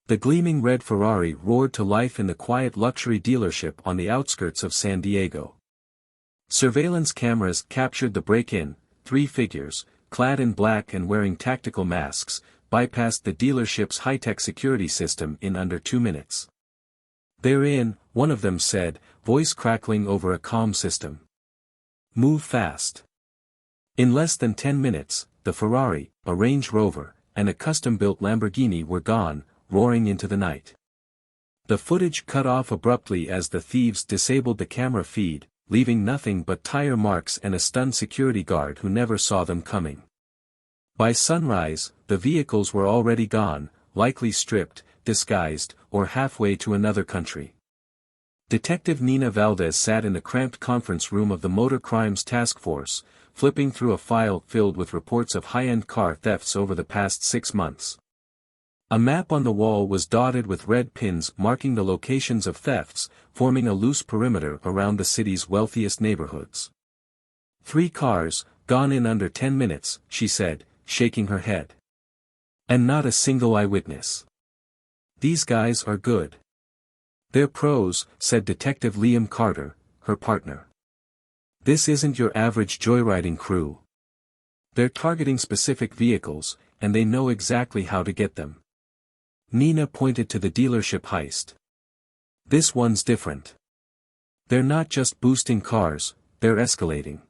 The gleaming red Ferrari roared to life in the quiet luxury dealership on the outskirts of San Diego. Surveillance cameras captured the break-in. 3 figures, clad in black and wearing tactical masks, bypassed the dealership's high-tech security system in under 2 minutes. "They're in," one of them said, voice crackling over a comm system. "Move fast." In less than 10 minutes, the Ferrari, a Range Rover, and a custom-built Lamborghini were gone, roaring into the night. The footage cut off abruptly as the thieves disabled the camera feed, leaving nothing but tire marks and a stunned security guard who never saw them coming. By sunrise, the vehicles were already gone, likely stripped, disguised, or halfway to another country. Detective Nina Valdez sat in the cramped conference room of the Motor Crimes Task Force, flipping through a file filled with reports of high-end car thefts over the past 6 months. A map on the wall was dotted with red pins marking the locations of thefts, forming a loose perimeter around the city's wealthiest neighborhoods. 3 cars, gone in under 10 minutes, she said, shaking her head. And not a single eyewitness. These guys are good. They're pros, said Detective Liam Carter, her partner. This isn't your average joyriding crew. They're targeting specific vehicles, and they know exactly how to get them. Nina pointed to the dealership heist. This one's different. They're not just boosting cars, they're escalating.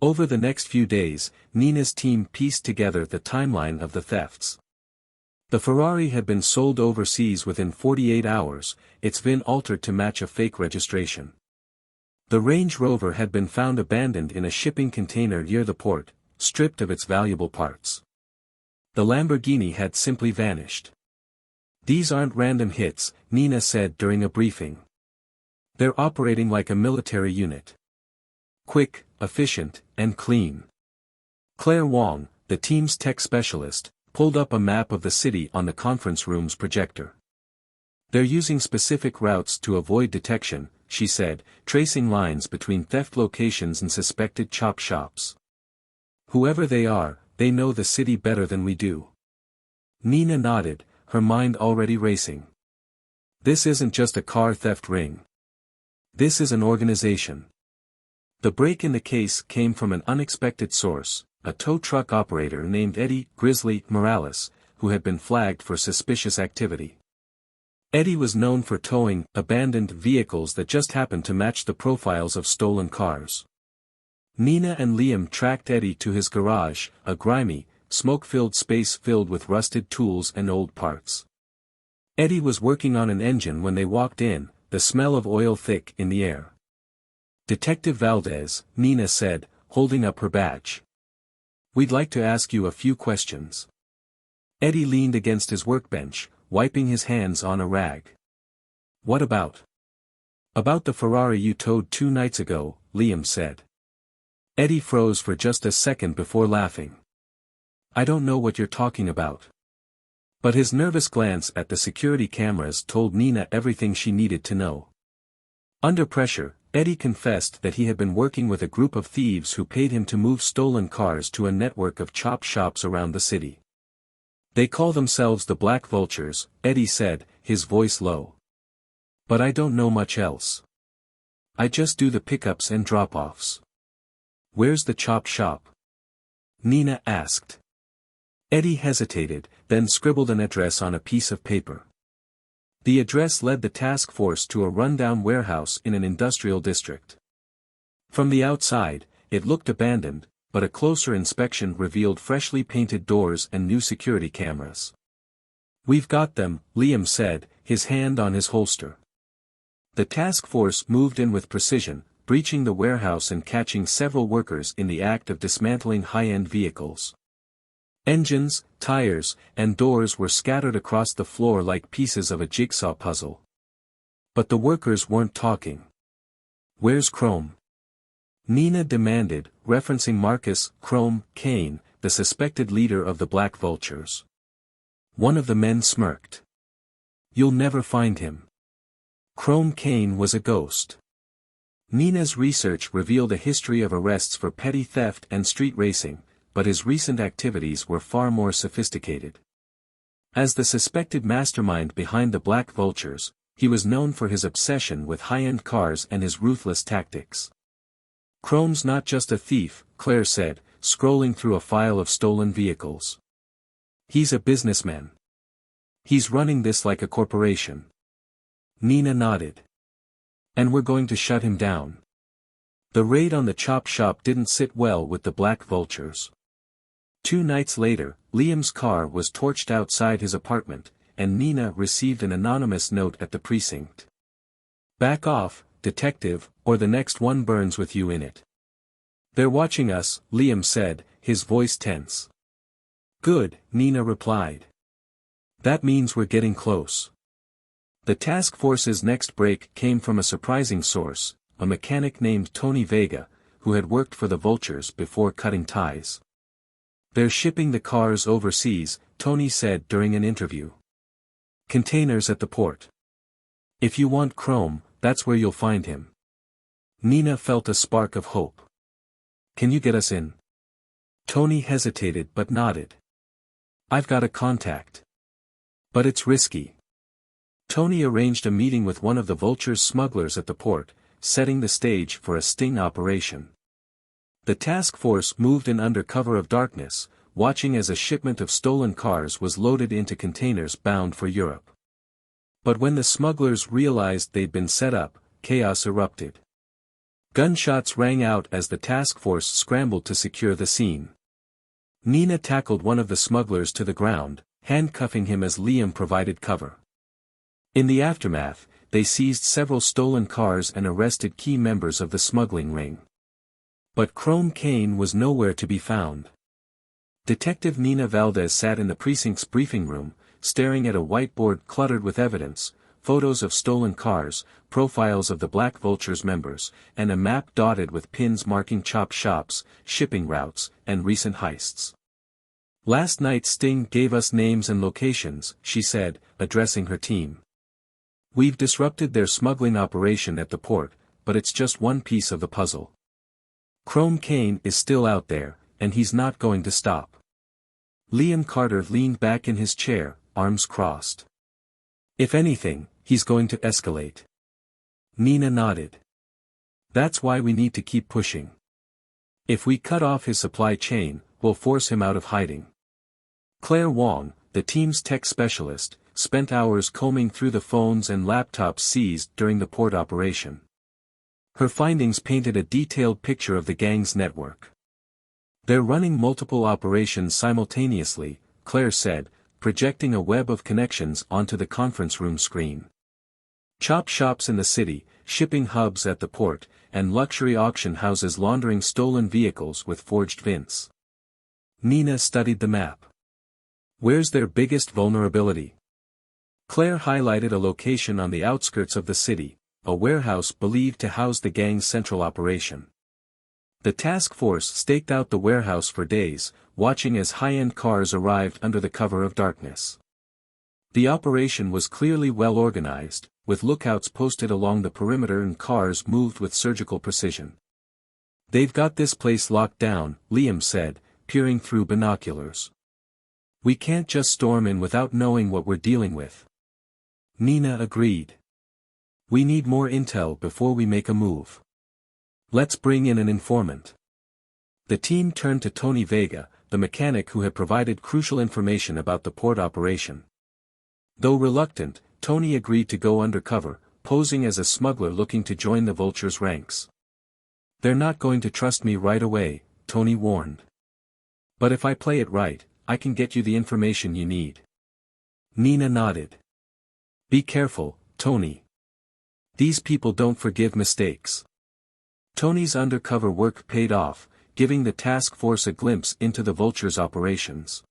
Over the next few days, Nina's team pieced together the timeline of the thefts. The Ferrari had been sold overseas within 48 hours, its VIN altered to match a fake registration. The Range Rover had been found abandoned in a shipping container near the port, stripped of its valuable parts. The Lamborghini had simply vanished. "These aren't random hits," Nina said during a briefing. "They're operating like a military unit. Quick, efficient, and clean." Claire Wong, the team's tech specialist, pulled up a map of the city on the conference room's projector. "They're using specific routes to avoid detection," she said, tracing lines between theft locations and suspected chop shops. "Whoever they are, they know the city better than we do." Nina nodded, her mind already racing. This isn't just a car theft ring. This is an organization. The break in the case came from an unexpected source, a tow truck operator named Eddie "Grizzly" Morales, who had been flagged for suspicious activity. Eddie was known for towing abandoned vehicles that just happened to match the profiles of stolen cars. Nina and Liam tracked Eddie to his garage, a grimy, smoke-filled space filled with rusted tools and old parts. Eddie was working on an engine when they walked in, the smell of oil thick in the air. "Detective Valdez," Nina said, holding up her badge. "We'd like to ask you a few questions." Eddie leaned against his workbench, wiping his hands on a rag. "What about?" "About the Ferrari you towed 2 nights ago," Liam said. Eddie froze for just a second before laughing. "I don't know what you're talking about." But his nervous glance at the security cameras told Nina everything she needed to know. Under pressure, Eddie confessed that he had been working with a group of thieves who paid him to move stolen cars to a network of chop shops around the city. "They call themselves the Black Vultures," Eddie said, his voice low. "But I don't know much else. I just do the pickups and drop-offs." "Where's the chop shop?" Nina asked. Eddie hesitated, then scribbled an address on a piece of paper. The address led the task force to a rundown warehouse in an industrial district. From the outside, it looked abandoned, but a closer inspection revealed freshly painted doors and new security cameras. "We've got them," Liam said, his hand on his holster. The task force moved in with precision, breaching the warehouse and catching several workers in the act of dismantling high-end vehicles. Engines, tires, and doors were scattered across the floor like pieces of a jigsaw puzzle. But the workers weren't talking. "Where's Chrome?" Nina demanded, referencing Marcus "Chrome" Kane, the suspected leader of the Black Vultures. One of the men smirked. "You'll never find him. Chrome Kane was a ghost." Nina's research revealed a history of arrests for petty theft and street racing, but his recent activities were far more sophisticated. As the suspected mastermind behind the Black Vultures, he was known for his obsession with high-end cars and his ruthless tactics. "Chrome's not just a thief," Claire said, scrolling through a file of stolen vehicles. "He's a businessman. He's running this like a corporation." Nina nodded. "And we're going to shut him down." The raid on the chop shop didn't sit well with the Black Vultures. 2 nights later, Liam's car was torched outside his apartment, and Nina received an anonymous note at the precinct. "Back off, detective, or the next one burns with you in it." "They're watching us," Liam said, his voice tense. "Good," Nina replied. "That means we're getting close." The task force's next break came from a surprising source, a mechanic named Tony Vega, who had worked for the Vultures before cutting ties. "They're shipping the cars overseas," Tony said during an interview. "Containers at the port. If you want Chrome, that's where you'll find him." Nina felt a spark of hope. "Can you get us in?" Tony hesitated but nodded. "I've got a contact. But it's risky." Tony arranged a meeting with one of the Vulture's smugglers at the port, setting the stage for a sting operation. The task force moved in under cover of darkness, watching as a shipment of stolen cars was loaded into containers bound for Europe. But when the smugglers realized they'd been set up, chaos erupted. Gunshots rang out as the task force scrambled to secure the scene. Nina tackled one of the smugglers to the ground, handcuffing him as Liam provided cover. In the aftermath, they seized several stolen cars and arrested key members of the smuggling ring. But Chrome Kane was nowhere to be found. Detective Nina Valdez sat in the precinct's briefing room, staring at a whiteboard cluttered with evidence, photos of stolen cars, profiles of the Black Vulture's members, and a map dotted with pins marking chop shops, shipping routes, and recent heists. "Last night's sting gave us names and locations," she said, addressing her team. "We've disrupted their smuggling operation at the port, but it's just one piece of the puzzle. Chrome Kane is still out there, and he's not going to stop." Liam Carter leaned back in his chair, arms crossed. "If anything, he's going to escalate." Nina nodded. "That's why we need to keep pushing. If we cut off his supply chain, we'll force him out of hiding." Claire Wong, the team's tech specialist, spent hours combing through the phones and laptops seized during the port operation. Her findings painted a detailed picture of the gang's network. "They're running multiple operations simultaneously," Claire said, projecting a web of connections onto the conference room screen. "Chop shops in the city, shipping hubs at the port, and luxury auction houses laundering stolen vehicles with forged VINs." Nina studied the map. "Where's their biggest vulnerability?" Claire highlighted a location on the outskirts of the city, a warehouse believed to house the gang's central operation. The task force staked out the warehouse for days, watching as high-end cars arrived under the cover of darkness. The operation was clearly well organized, with lookouts posted along the perimeter and cars moved with surgical precision. "They've got this place locked down," Liam said, peering through binoculars. "We can't just storm in without knowing what we're dealing with." Nina agreed. "We need more intel before we make a move. Let's bring in an informant." The team turned to Tony Vega, the mechanic who had provided crucial information about the port operation. Though reluctant, Tony agreed to go undercover, posing as a smuggler looking to join the Vulture's ranks. "They're not going to trust me right away," Tony warned. "But if I play it right, I can get you the information you need." Nina nodded. "Be careful, Tony. These people don't forgive mistakes." Tony's undercover work paid off, giving the task force a glimpse into the Vulture's operations.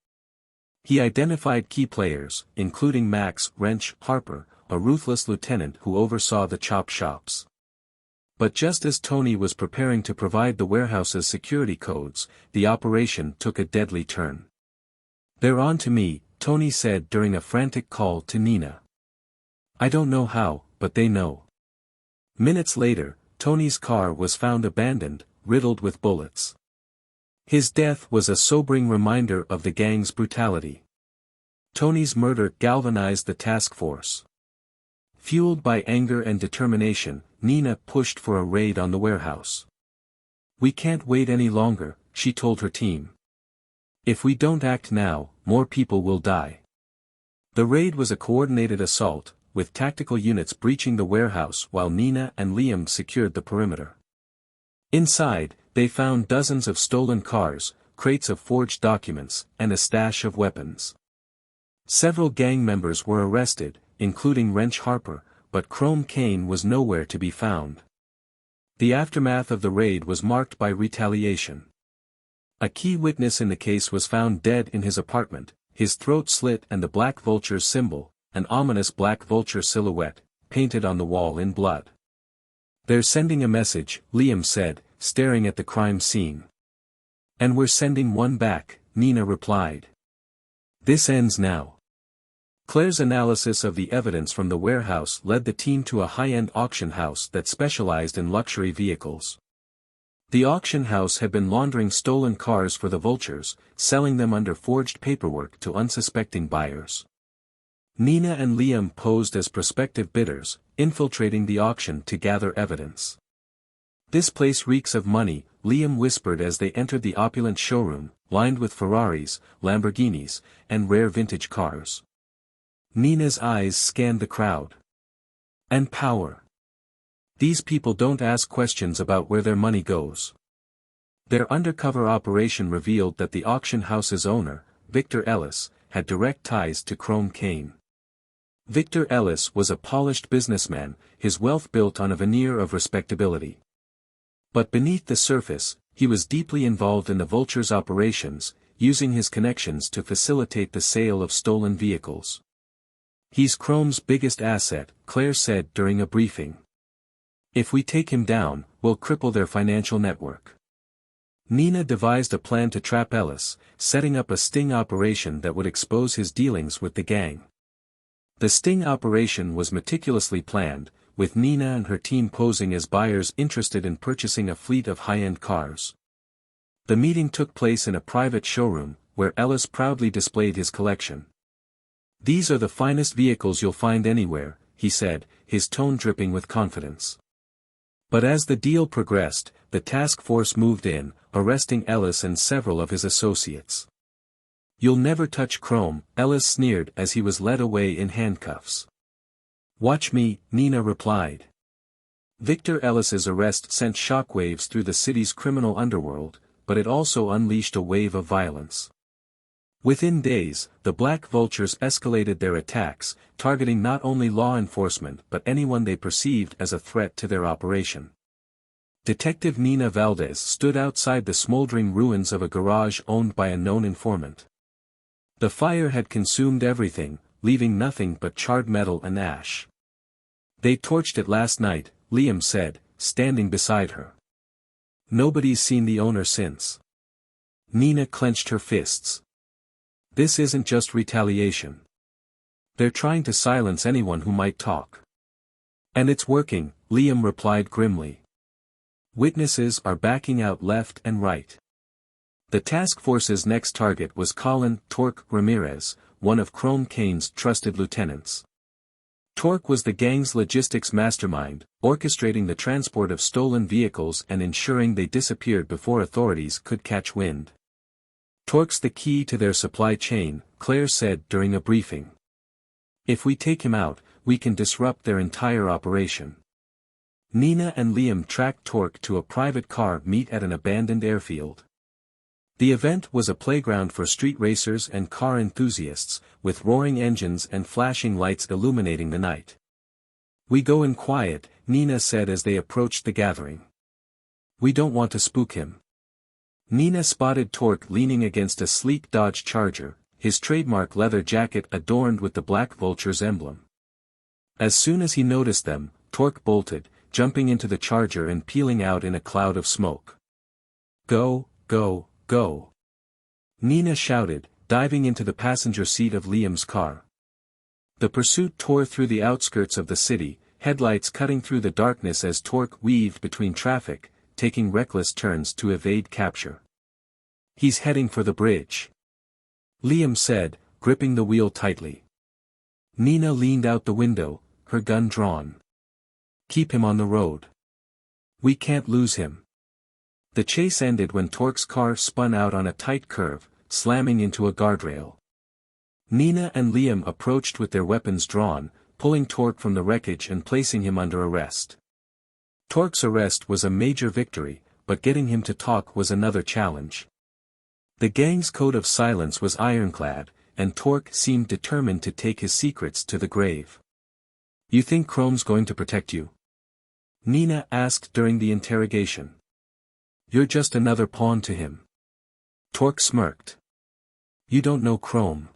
He identified key players, including Max "Wrench" Harper, a ruthless lieutenant who oversaw the chop shops. But just as Tony was preparing to provide the warehouse's security codes, the operation took a deadly turn. "They're on to me," Tony said during a frantic call to Nina. "I don't know how, but they know." Minutes later, Tony's car was found abandoned, riddled with bullets. His death was a sobering reminder of the gang's brutality. Tony's murder galvanized the task force. Fueled by anger and determination, Nina pushed for a raid on the warehouse. "We can't wait any longer," she told her team. "If we don't act now, more people will die." The raid was a coordinated assault, with tactical units breaching the warehouse while Nina and Liam secured the perimeter. Inside, they found dozens of stolen cars, crates of forged documents, and a stash of weapons. Several gang members were arrested, including Wrench Harper, but Chrome Kane was nowhere to be found. The aftermath of the raid was marked by retaliation. A key witness in the case was found dead in his apartment, his throat slit and the Black Vulture's symbol, an ominous Black Vulture silhouette, painted on the wall in blood. "They're sending a message," Liam said, staring at the crime scene. "And we're sending one back," Nina replied. "This ends now." Claire's analysis of the evidence from the warehouse led the team to a high-end auction house that specialized in luxury vehicles. The auction house had been laundering stolen cars for the Vultures, selling them under forged paperwork to unsuspecting buyers. Nina and Liam posed as prospective bidders, infiltrating the auction to gather evidence. "This place reeks of money," Liam whispered as they entered the opulent showroom, lined with Ferraris, Lamborghinis, and rare vintage cars. Nina's eyes scanned the crowd. "And power. These people don't ask questions about where their money goes." Their undercover operation revealed that the auction house's owner, Victor Ellis, had direct ties to Chrome Kane. Victor Ellis was a polished businessman, his wealth built on a veneer of respectability. But beneath the surface, he was deeply involved in the Vulture's operations, using his connections to facilitate the sale of stolen vehicles. "He's Chrome's biggest asset," Claire said during a briefing. "If we take him down, we'll cripple their financial network." Nina devised a plan to trap Ellis, setting up a sting operation that would expose his dealings with the gang. The sting operation was meticulously planned, with Nina and her team posing as buyers interested in purchasing a fleet of high-end cars. The meeting took place in a private showroom, where Ellis proudly displayed his collection. "These are the finest vehicles you'll find anywhere," he said, his tone dripping with confidence. But as the deal progressed, the task force moved in, arresting Ellis and several of his associates. "You'll never touch Chrome," Ellis sneered as he was led away in handcuffs. "Watch me," Nina replied. Victor Ellis's arrest sent shockwaves through the city's criminal underworld, but it also unleashed a wave of violence. Within days, the Black Vultures escalated their attacks, targeting not only law enforcement but anyone they perceived as a threat to their operation. Detective Nina Valdez stood outside the smoldering ruins of a garage owned by a known informant. The fire had consumed everything, leaving nothing but charred metal and ash. "They torched it last night," Liam said, standing beside her. "Nobody's seen the owner since." Nina clenched her fists. "This isn't just retaliation. They're trying to silence anyone who might talk." "And it's working," Liam replied grimly. "Witnesses are backing out left and right." The task force's next target was Colin "Torque" Ramirez, one of Chrome Kane's trusted lieutenants. Torque was the gang's logistics mastermind, orchestrating the transport of stolen vehicles and ensuring they disappeared before authorities could catch wind. "Torque's the key to their supply chain," Claire said during a briefing. "If we take him out, we can disrupt their entire operation." Nina and Liam tracked Torque to a private car meet at an abandoned airfield. The event was a playground for street racers and car enthusiasts, with roaring engines and flashing lights illuminating the night. "We go in quiet," Nina said as they approached the gathering. "We don't want to spook him." Nina spotted Torque leaning against a sleek Dodge Charger, his trademark leather jacket adorned with the Black Vulture's emblem. As soon as he noticed them, Torque bolted, jumping into the Charger and peeling out in a cloud of smoke. "Go, go, go!" Nina shouted, diving into the passenger seat of Liam's car. The pursuit tore through the outskirts of the city, headlights cutting through the darkness as Torque weaved between traffic, taking reckless turns to evade capture. "He's heading for the bridge," Liam said, gripping the wheel tightly. Nina leaned out the window, her gun drawn. Keep him on the road. We can't lose him. The chase ended when Torque's car spun out on a tight curve, slamming into a guardrail. Nina and Liam approached with their weapons drawn, pulling Torque from the wreckage and placing him under arrest. Torque's arrest was a major victory, but getting him to talk was another challenge. The gang's code of silence was ironclad, and Torque seemed determined to take his secrets to the grave. You think Chrome's going to protect you? Nina asked during the interrogation. You're just another pawn to him. Torque smirked. You don't know Chrome.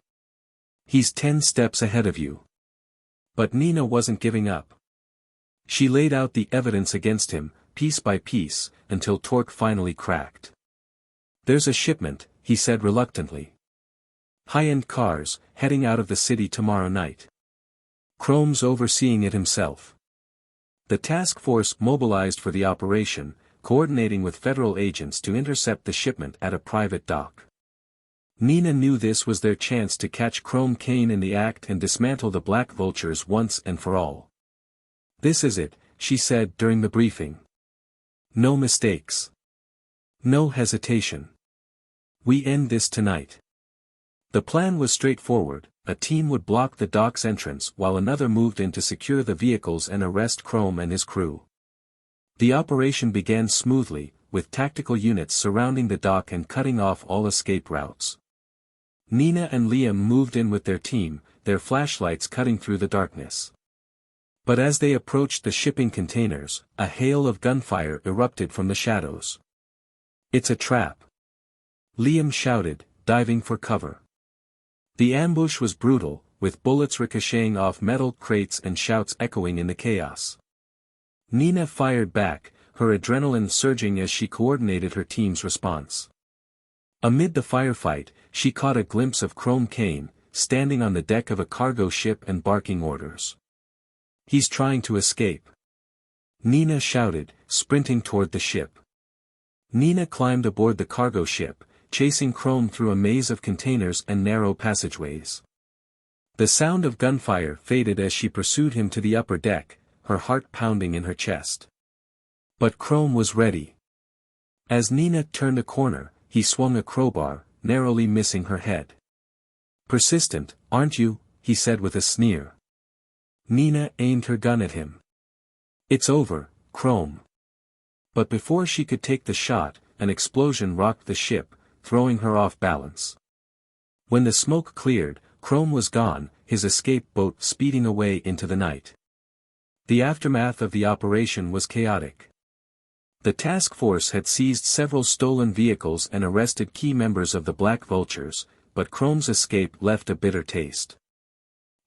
He's 10 steps ahead of you. But Nina wasn't giving up. She laid out the evidence against him, piece by piece, until Torque finally cracked. There's a shipment, he said reluctantly. High-end cars, heading out of the city tomorrow night. Chrome's overseeing it himself. The task force mobilized for the operation, coordinating with federal agents to intercept the shipment at a private dock. Nina knew this was their chance to catch Chrome Kane in the act and dismantle the Black Vultures once and for all. This is it, she said during the briefing. No mistakes. No hesitation. We end this tonight. The plan was straightforward. A team would block the dock's entrance while another moved in to secure the vehicles and arrest Chrome and his crew. The operation began smoothly, with tactical units surrounding the dock and cutting off all escape routes. Nina and Liam moved in with their team, their flashlights cutting through the darkness. But as they approached the shipping containers, a hail of gunfire erupted from the shadows. It's a trap! Liam shouted, diving for cover. The ambush was brutal, with bullets ricocheting off metal crates and shouts echoing in the chaos. Nina fired back, her adrenaline surging as she coordinated her team's response. Amid the firefight, she caught a glimpse of Chrome Kane, standing on the deck of a cargo ship and barking orders. He's trying to escape. Nina shouted, sprinting toward the ship. Nina climbed aboard the cargo ship, chasing Chrome through a maze of containers and narrow passageways. The sound of gunfire faded as she pursued him to the upper deck, her heart pounding in her chest. But Chrome was ready. As Nina turned a corner, he swung a crowbar, narrowly missing her head. Persistent, aren't you? He said with a sneer. Nina aimed her gun at him. It's over, Chrome. But before she could take the shot, an explosion rocked the ship, throwing her off balance. When the smoke cleared, Chrome was gone, his escape boat speeding away into the night. The aftermath of the operation was chaotic. The task force had seized several stolen vehicles and arrested key members of the Black Vultures, but Chrome's escape left a bitter taste.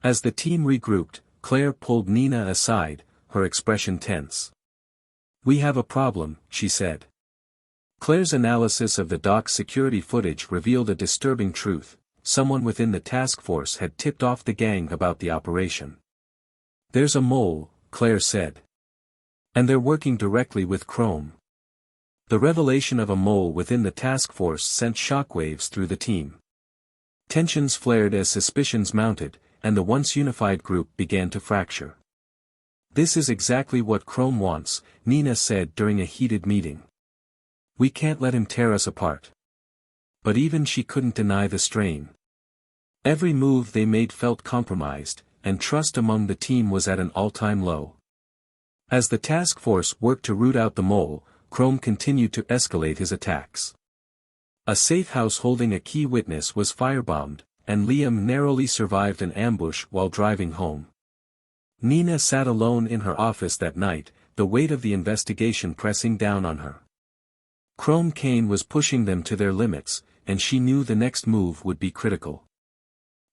As the team regrouped, Claire pulled Nina aside, her expression tense. We have a problem, she said. Claire's analysis of the dock's security footage revealed a disturbing truth. Someone within the task force had tipped off the gang about the operation. There's a mole, Claire said. And they're working directly with Chrome. The revelation of a mole within the task force sent shockwaves through the team. Tensions flared as suspicions mounted, and the once unified group began to fracture. This is exactly what Chrome wants, Nina said during a heated meeting. We can't let him tear us apart. But even she couldn't deny the strain. Every move they made felt compromised, and trust among the team was at an all-time low. As the task force worked to root out the mole, Chrome continued to escalate his attacks. A safe house holding a key witness was firebombed, and Liam narrowly survived an ambush while driving home. Nina sat alone in her office that night, the weight of the investigation pressing down on her. Chrome Kane was pushing them to their limits, and she knew the next move would be critical.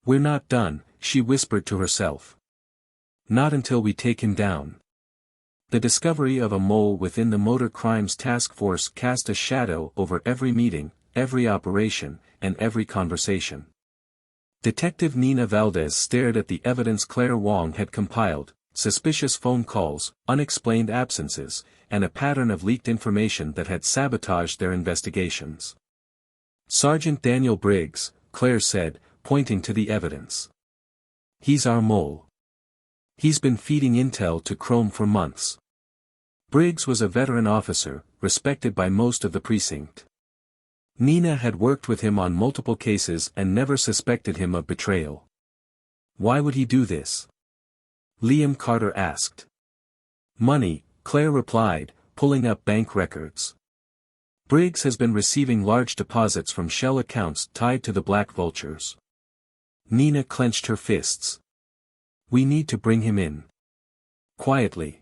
We're not done, she whispered to herself. Not until we take him down. The discovery of a mole within the Motor Crimes Task Force cast a shadow over every meeting, every operation, and every conversation. Detective Nina Valdez stared at the evidence Claire Wong had compiled, suspicious phone calls, unexplained absences, and a pattern of leaked information that had sabotaged their investigations. Sergeant Daniel Briggs, Claire said, pointing to the evidence. He's our mole. He's been feeding intel to Chrome for months. Briggs was a veteran officer, respected by most of the precinct. Nina had worked with him on multiple cases and never suspected him of betrayal. Why would he do this? Liam Carter asked. Money, Claire replied, pulling up bank records. Briggs has been receiving large deposits from shell accounts tied to the Black Vultures. Nina clenched her fists. We need to bring him in. Quietly.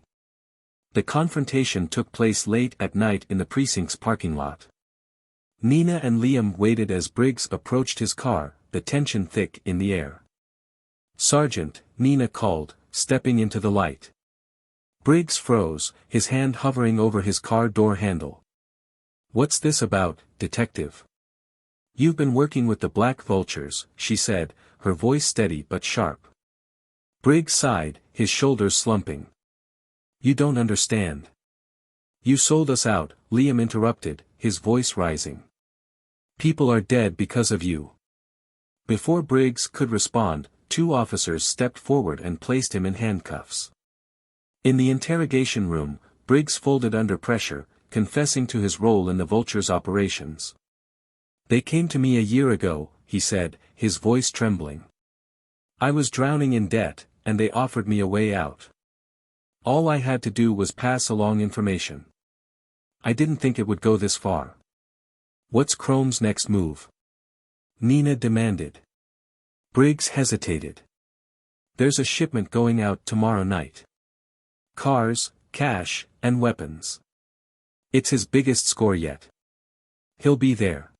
The confrontation took place late at night in the precinct's parking lot. Nina and Liam waited as Briggs approached his car, the tension thick in the air. Sergeant, Nina called, stepping into the light. Briggs froze, his hand hovering over his car door handle. What's this about, detective? You've been working with the Black Vultures, she said, her voice steady but sharp. Briggs sighed, his shoulders slumping. You don't understand. You sold us out, Liam interrupted, his voice rising. People are dead because of you. Before Briggs could respond, 2 officers stepped forward and placed him in handcuffs. In the interrogation room, Briggs folded under pressure, confessing to his role in the Vulture's operations. They came to me a year ago, he said, his voice trembling. I was drowning in debt, and they offered me a way out. All I had to do was pass along information. I didn't think it would go this far. What's Chrome's next move? Nina demanded. Briggs hesitated. There's a shipment going out tomorrow night. Cars, cash, and weapons. It's his biggest score yet. He'll be there.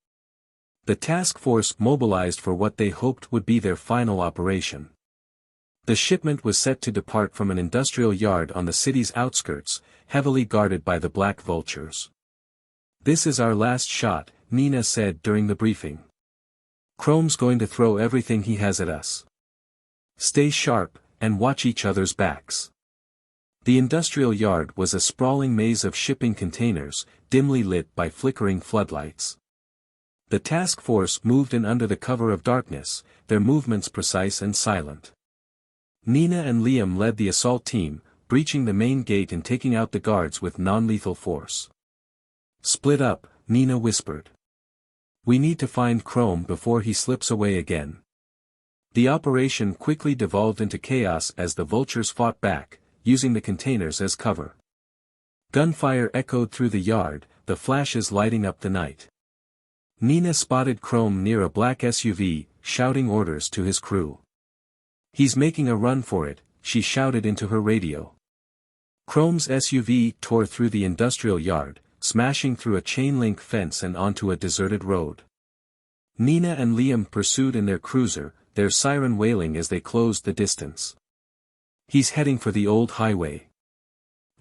The task force mobilized for what they hoped would be their final operation. The shipment was set to depart from an industrial yard on the city's outskirts, heavily guarded by the Black Vultures. This is our last shot, Nina said during the briefing. Chrome's going to throw everything he has at us. Stay sharp, and watch each other's backs. The industrial yard was a sprawling maze of shipping containers, dimly lit by flickering floodlights. The task force moved in under the cover of darkness, their movements precise and silent. Nina and Liam led the assault team, breaching the main gate and taking out the guards with non-lethal force. Split up, Nina whispered. We need to find Chrome before he slips away again. The operation quickly devolved into chaos as the Vultures fought back, using the containers as cover. Gunfire echoed through the yard, the flashes lighting up the night. Nina spotted Chrome near a black SUV, shouting orders to his crew. He's making a run for it, she shouted into her radio. Chrome's SUV tore through the industrial yard, smashing through a chain-link fence and onto a deserted road. Nina and Liam pursued in their cruiser, their siren wailing as they closed the distance. He's heading for the old highway.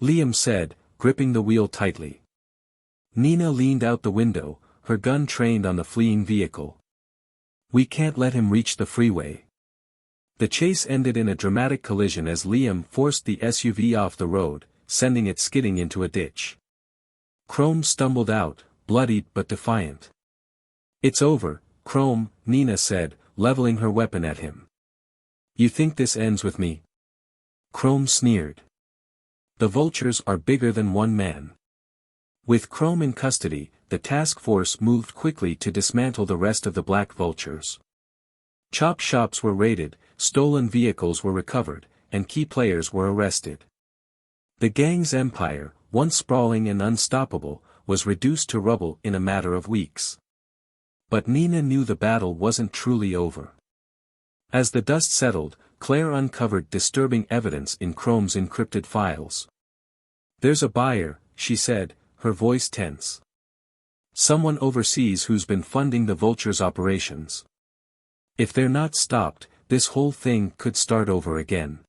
Liam said, gripping the wheel tightly. Nina leaned out the window, her gun trained on the fleeing vehicle. We can't let him reach the freeway. The chase ended in a dramatic collision as Liam forced the SUV off the road, sending it skidding into a ditch. Chrome stumbled out, bloodied but defiant. It's over, Chrome, Nina said, leveling her weapon at him. You think this ends with me? Chrome sneered. The Vultures are bigger than one man. With Chrome in custody, the task force moved quickly to dismantle the rest of the Black Vultures. Chop shops were raided, stolen vehicles were recovered, and key players were arrested. The gang's empire, once sprawling and unstoppable, was reduced to rubble in a matter of weeks. But Nina knew the battle wasn't truly over. As the dust settled, Claire uncovered disturbing evidence in Chrome's encrypted files. There's a buyer, she said, her voice tense. Someone overseas who's been funding the Vulture's operations. If they're not stopped, this whole thing could start over again.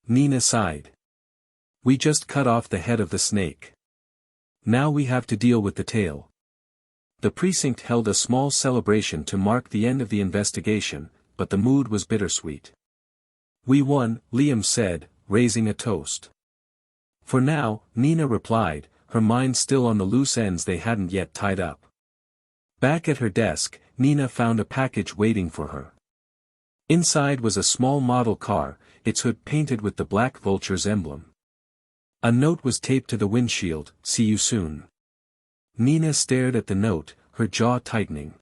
Nina sighed. We just cut off the head of the snake. Now we have to deal with the tail. The precinct held a small celebration to mark the end of the investigation, but the mood was bittersweet. We won, Liam said, raising a toast. For now, Nina replied, her mind still on the loose ends they hadn't yet tied up. Back at her desk, Nina found a package waiting for her. Inside was a small model car, its hood painted with the Black Vulture's emblem. A note was taped to the windshield, "See you soon." Nina stared at the note, her jaw tightening.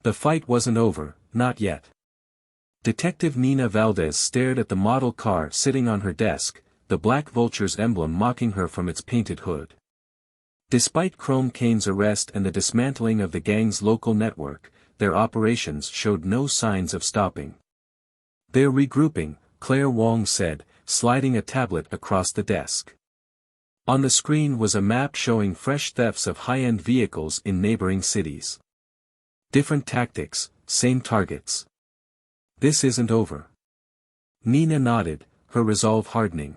The fight wasn't over, not yet. Detective Nina Valdez stared at the model car sitting on her desk, the Black Vulture's emblem mocking her from its painted hood. Despite Chrome Kane's arrest and the dismantling of the gang's local network, their operations showed no signs of stopping. "They're regrouping," Claire Wong said, sliding a tablet across the desk. On the screen was a map showing fresh thefts of high-end vehicles in neighboring cities. Different tactics, same targets. This isn't over. Nina nodded, her resolve hardening.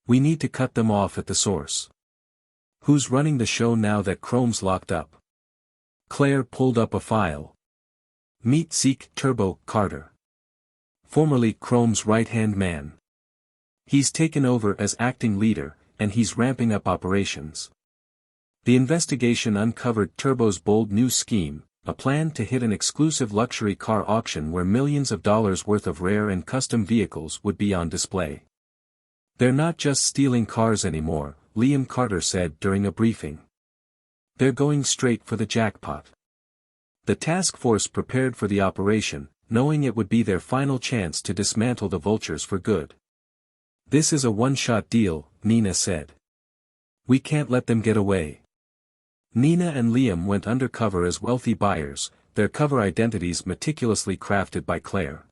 "We need to cut them off at the source." "Who's running the show now that Chrome's locked up?" Claire pulled up a file. "Meet Zeke Turbo Carter. Formerly Chrome's right-hand man. He's taken over as acting leader, and he's ramping up operations." The investigation uncovered Turbo's bold new scheme, a plan to hit an exclusive luxury car auction where millions of dollars worth of rare and custom vehicles would be on display. "They're not just stealing cars anymore," Liam Carter said during a briefing. "They're going straight for the jackpot." The task force prepared for the operation, knowing it would be their final chance to dismantle the vultures for good. "This is a one-shot deal," Nina said. "We can't let them get away." Nina and Liam went undercover as wealthy buyers, their cover identities meticulously crafted by Claire.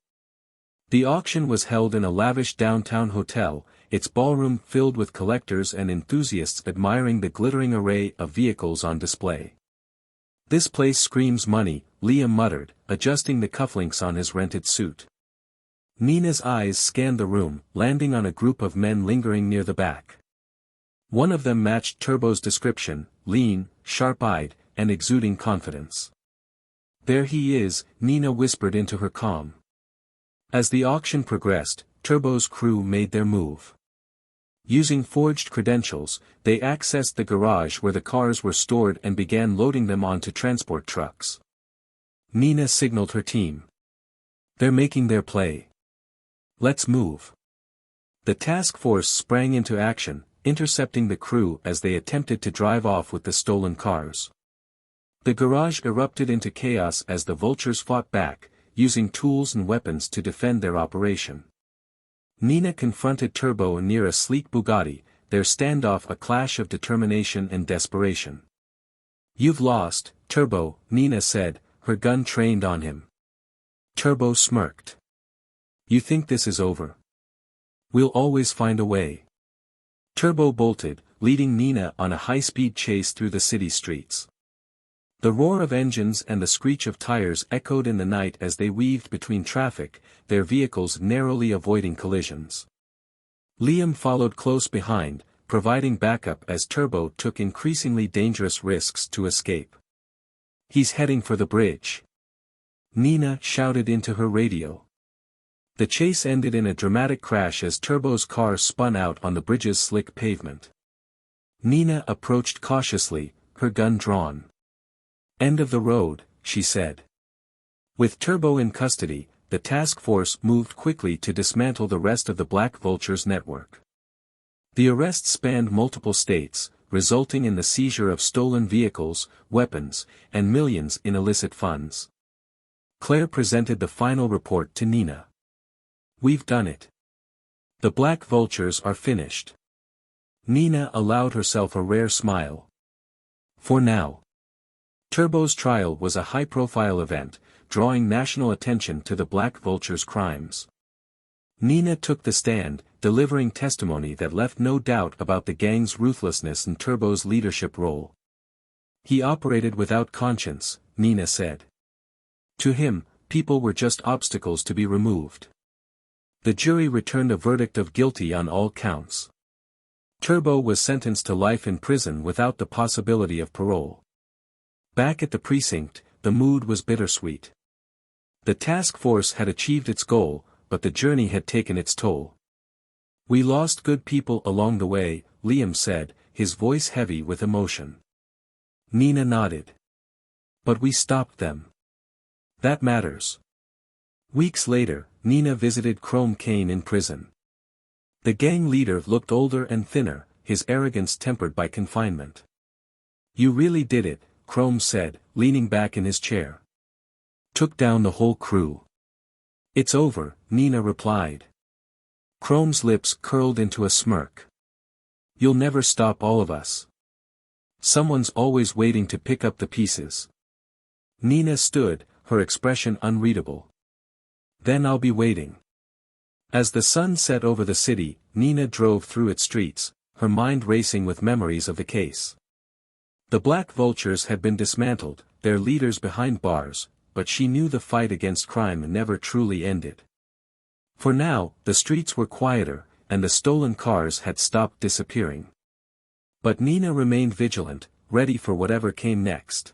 The auction was held in a lavish downtown hotel, its ballroom filled with collectors and enthusiasts admiring the glittering array of vehicles on display. "This place screams money," Liam muttered, adjusting the cufflinks on his rented suit. Nina's eyes scanned the room, landing on a group of men lingering near the back. One of them matched Turbo's description, lean, sharp-eyed, and exuding confidence. "There he is," Nina whispered into her comm. As the auction progressed, Turbo's crew made their move. Using forged credentials, they accessed the garage where the cars were stored and began loading them onto transport trucks. Nina signaled her team. "They're making their play. Let's move." The task force sprang into action, intercepting the crew as they attempted to drive off with the stolen cars. The garage erupted into chaos as the vultures fought back, using tools and weapons to defend their operation. Nina confronted Turbo near a sleek Bugatti, their standoff a clash of determination and desperation. "You've lost, Turbo," Nina said, her gun trained on him. Turbo smirked. "You think this is over? We'll always find a way." Turbo bolted, leading Nina on a high-speed chase through the city streets. The roar of engines and the screech of tires echoed in the night as they weaved between traffic, their vehicles narrowly avoiding collisions. Liam followed close behind, providing backup as Turbo took increasingly dangerous risks to escape. "He's heading for the bridge," Nina shouted into her radio. The chase ended in a dramatic crash as Turbo's car spun out on the bridge's slick pavement. Nina approached cautiously, her gun drawn. "End of the road," she said. With Turbo in custody, the task force moved quickly to dismantle the rest of the Black Vulture's network. The arrest spanned multiple states, resulting in the seizure of stolen vehicles, weapons, and millions in illicit funds. Claire presented the final report to Nina. "We've done it. The Black Vultures are finished." Nina allowed herself a rare smile. "For now." Turbo's trial was a high-profile event, drawing national attention to the Black Vulture's crimes. Nina took the stand, delivering testimony that left no doubt about the gang's ruthlessness and Turbo's leadership role. "He operated without conscience," Nina said. "To him, people were just obstacles to be removed." The jury returned a verdict of guilty on all counts. Turbo was sentenced to life in prison without the possibility of parole. Back at the precinct, the mood was bittersweet. The task force had achieved its goal, but the journey had taken its toll. "We lost good people along the way," Liam said, his voice heavy with emotion. Nina nodded. "But we stopped them. That matters." Weeks later, Nina visited Chrome Kane in prison. The gang leader looked older and thinner, his arrogance tempered by confinement. "You really did it," Chrome said, leaning back in his chair. "Took down the whole crew." "It's over," Nina replied. Chrome's lips curled into a smirk. "You'll never stop all of us. Someone's always waiting to pick up the pieces." Nina stood, her expression unreadable. "Then I'll be waiting." As the sun set over the city, Nina drove through its streets, her mind racing with memories of the case. The Black Vultures had been dismantled, their leaders behind bars, but she knew the fight against crime never truly ended. For now, the streets were quieter, and the stolen cars had stopped disappearing. But Nina remained vigilant, ready for whatever came next.